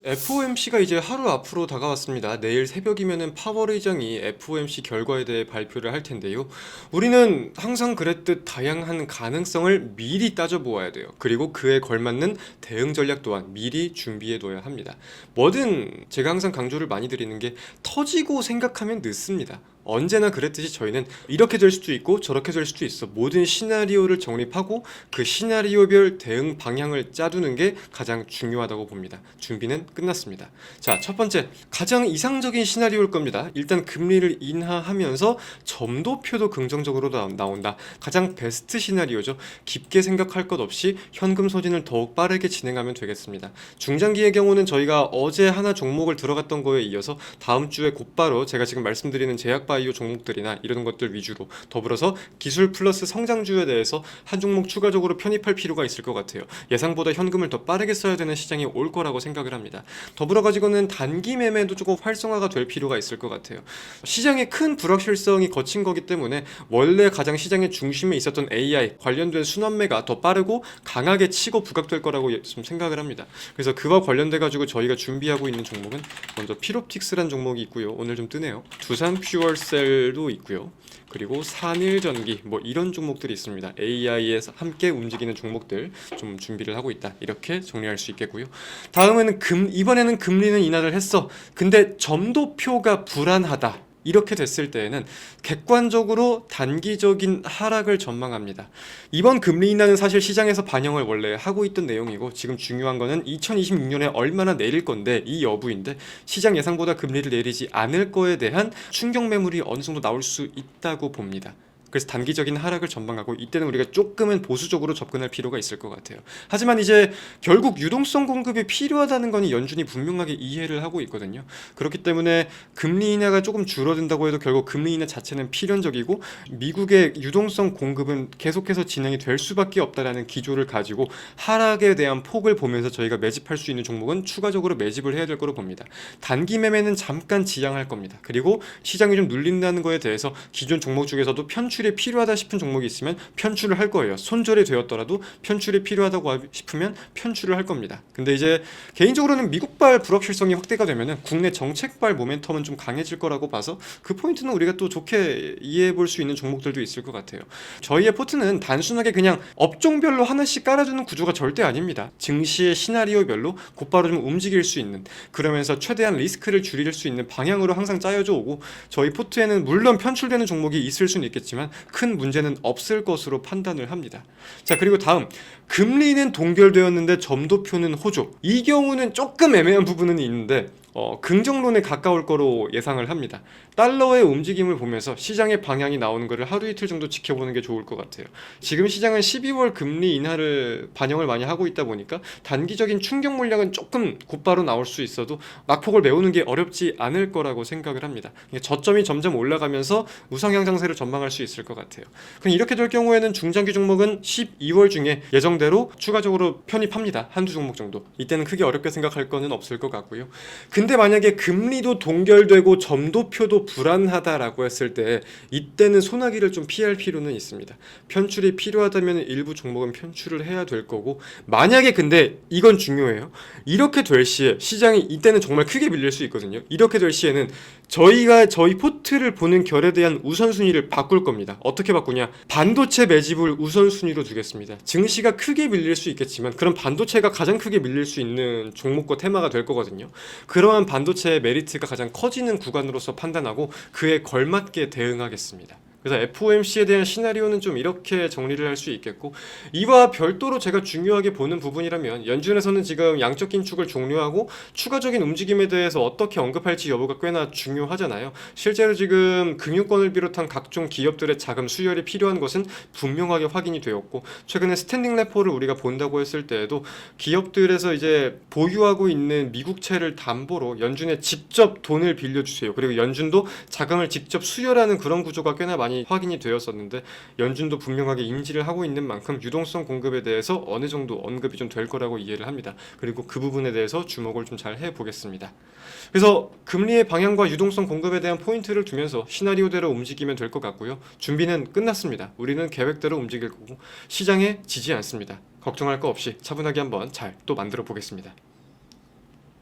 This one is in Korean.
FOMC가 이제 하루 앞으로 다가왔습니다. 내일 새벽이면은 파월 의장이 FOMC 결과에 대해 발표를 할 텐데요. 우리는 항상 그랬듯 다양한 가능성을 미리 따져보아야 돼요. 그리고 그에 걸맞는 대응 전략 또한 미리 준비해둬야 합니다. 뭐든 제가 항상 강조를 많이 드리는 게 터지고 생각하면 늦습니다. 언제나 그랬듯이 저희는 이렇게 될 수도 있고 저렇게 될 수도 있어. 모든 시나리오를 정립하고 그 시나리오별 대응 방향을 짜두는 게 가장 중요하다고 봅니다. 준비는 끝났습니다. 자, 첫 번째, 가장 이상적인 시나리오일 겁니다. 일단 금리를 인하하면서 점도표도 긍정적으로 나온다. 가장 베스트 시나리오죠. 깊게 생각할 것 없이 현금 소진을 더욱 빠르게 진행하면 되겠습니다. 중장기의 경우는 저희가 어제 하나 종목을 들어갔던 거에 이어서 다음 주에 곧바로 제가 지금 말씀드리는 제약바이오 종목들이나 이런 것들 위주로, 더불어서 기술 플러스 성장주에 대해서 한 종목 추가적으로 편입할 필요가 있을 것 같아요. 예상보다 현금을 더 빠르게 써야 되는 시장이 올 거라고 생각을 합니다. 더불어 가지고는 단기 매매도 조금 활성화가 될 필요가 있을 것 같아요. 시장의 큰 불확실성이 거친 거기 때문에 원래 가장 시장의 중심에 있었던 AI 관련된 순환매가 더 빠르고 강하게 치고 부각될 거라고 좀 생각을 합니다. 그래서 그와 관련돼 가지고 저희가 준비하고 있는 종목은 먼저 필옵틱스란 종목이 있고요. 오늘 좀 뜨네요. 두산 퓨얼셀도 있고요. 그리고 산일전기 뭐 이런 종목들이 있습니다. AI에 함께 움직이는 종목들 좀 준비를 하고 있다. 이렇게 정리할 수 있겠고요. 다음은 이번에는 금리는 인하를 했어. 근데 점도표가 불안하다. 이렇게 됐을 때에는 객관적으로 단기적인 하락을 전망합니다. 이번 금리 인하는 사실 시장에서 반영을 원래 하고 있던 내용이고, 지금 중요한 거는 2026년에 얼마나 내릴 건데 이 여부인데, 시장 예상보다 금리를 내리지 않을 거에 대한 충격 매물이 어느 정도 나올 수 있다고 봅니다. 그래서 단기적인 하락을 전망하고, 이때는 우리가 조금은 보수적으로 접근할 필요가 있을 것 같아요. 하지만 이제 결국 유동성 공급이 필요하다는 건 연준이 분명하게 이해를 하고 있거든요. 그렇기 때문에 금리 인하가 조금 줄어든다고 해도 결국 금리 인하 자체는 필연적이고, 미국의 유동성 공급은 계속해서 진행이 될 수밖에 없다라는 기조를 가지고 하락에 대한 폭을 보면서 저희가 매집할 수 있는 종목은 추가적으로 매집을 해야 될 거로 봅니다. 단기 매매는 잠깐 지양할 겁니다. 그리고 시장이 좀 눌린다는 거에 대해서 기존 종목 중에서도 편출이 필요하다 싶은 종목이 있으면 편출을 할 거예요. 손절이 되었더라도 편출이 필요하다고 싶으면 편출을 할 겁니다. 근데 이제 개인적으로는 미국발 불확실성이 확대가 되면은 국내 정책발 모멘텀은 좀 강해질 거라고 봐서 그 포인트는 우리가 또 좋게 이해해 볼 수 있는 종목들도 있을 것 같아요. 저희의 포트는 단순하게 그냥 업종별로 하나씩 깔아주는 구조가 절대 아닙니다. 증시의 시나리오별로 곧바로 좀 움직일 수 있는, 그러면서 최대한 리스크를 줄일 수 있는 방향으로 항상 짜여져 오고, 저희 포트에는 물론 편출되는 종목이 있을 수는 있겠지만 큰 문제는 없을 것으로 판단을 합니다. 자, 그리고 다음, 금리는 동결되었는데 점도표는 호조. 이 경우는 조금 애매한 부분은 있는데 긍정론에 가까울 거로 예상을 합니다. 달러의 움직임을 보면서 시장의 방향이 나오는 것을 하루 이틀 정도 지켜보는 게 좋을 것 같아요. 지금 시장은 12월 금리 인하를 반영을 많이 하고 있다 보니까 단기적인 충격 물량은 조금 곧바로 나올 수 있어도 낙폭을 메우는 게 어렵지 않을 거라고 생각을 합니다. 저점이 점점 올라가면서 우상향 장세를 전망할 수 있을 것 같아요. 그럼 이렇게 될 경우에는 중장기 종목은 12월 중에 예정대로 추가적으로 편입합니다. 한두 종목 정도. 이때는 크게 어렵게 생각할 거는 없을 것 같고요. 근데 만약에 금리도 동결되고 점도표도 불안하다라고 했을 때, 이때는 소나기를 좀 피할 필요는 있습니다. 편출이 필요하다면 일부 종목은 편출을 해야 될 거고, 만약에 근데 이건 중요해요. 이렇게 될 시에 시장이 이때는 정말 크게 밀릴 수 있거든요. 이렇게 될 시에는 저희가 저희 포트를 보는 결에 대한 우선순위를 바꿀 겁니다. 어떻게 바꾸냐? 반도체 매집을 우선순위로 두겠습니다. 증시가 크게 밀릴 수 있겠지만 그런 반도체가 가장 크게 밀릴 수 있는 종목과 테마가 될 거거든요. 그러한 반도체의 메리트가 가장 커지는 구간으로서 판단하고 그에 걸맞게 대응하겠습니다. 그래서 FOMC에 대한 시나리오는 좀 이렇게 정리를 할 수 있겠고, 이와 별도로 제가 중요하게 보는 부분이라면, 연준에서는 지금 양적 긴축을 종료하고 추가적인 움직임에 대해서 어떻게 언급할지 여부가 꽤나 중요하잖아요. 실제로 지금 금융권을 비롯한 각종 기업들의 자금 수혈이 필요한 것은 분명하게 확인이 되었고, 최근에 스탠딩 레포를 우리가 본다고 했을 때에도 기업들에서 이제 보유하고 있는 미국채를 담보로 연준에 직접 돈을 빌려주세요. 그리고 연준도 자금을 직접 수혈하는 그런 구조가 꽤나 많이 확인이 되었었는데, 연준도 분명하게 인지를 하고 있는 만큼 유동성 공급에 대해서 어느 정도 언급이 좀 될 거라고 이해를 합니다. 그리고 그 부분에 대해서 주목을 좀 잘 해보겠습니다. 그래서 금리의 방향과 유동성 공급에 대한 포인트를 두면서 시나리오대로 움직이면 될 것 같고요. 준비는 끝났습니다. 우리는 계획대로 움직일 거고 시장에 지지 않습니다. 걱정할 거 없이 차분하게 한번 잘 또 만들어 보겠습니다.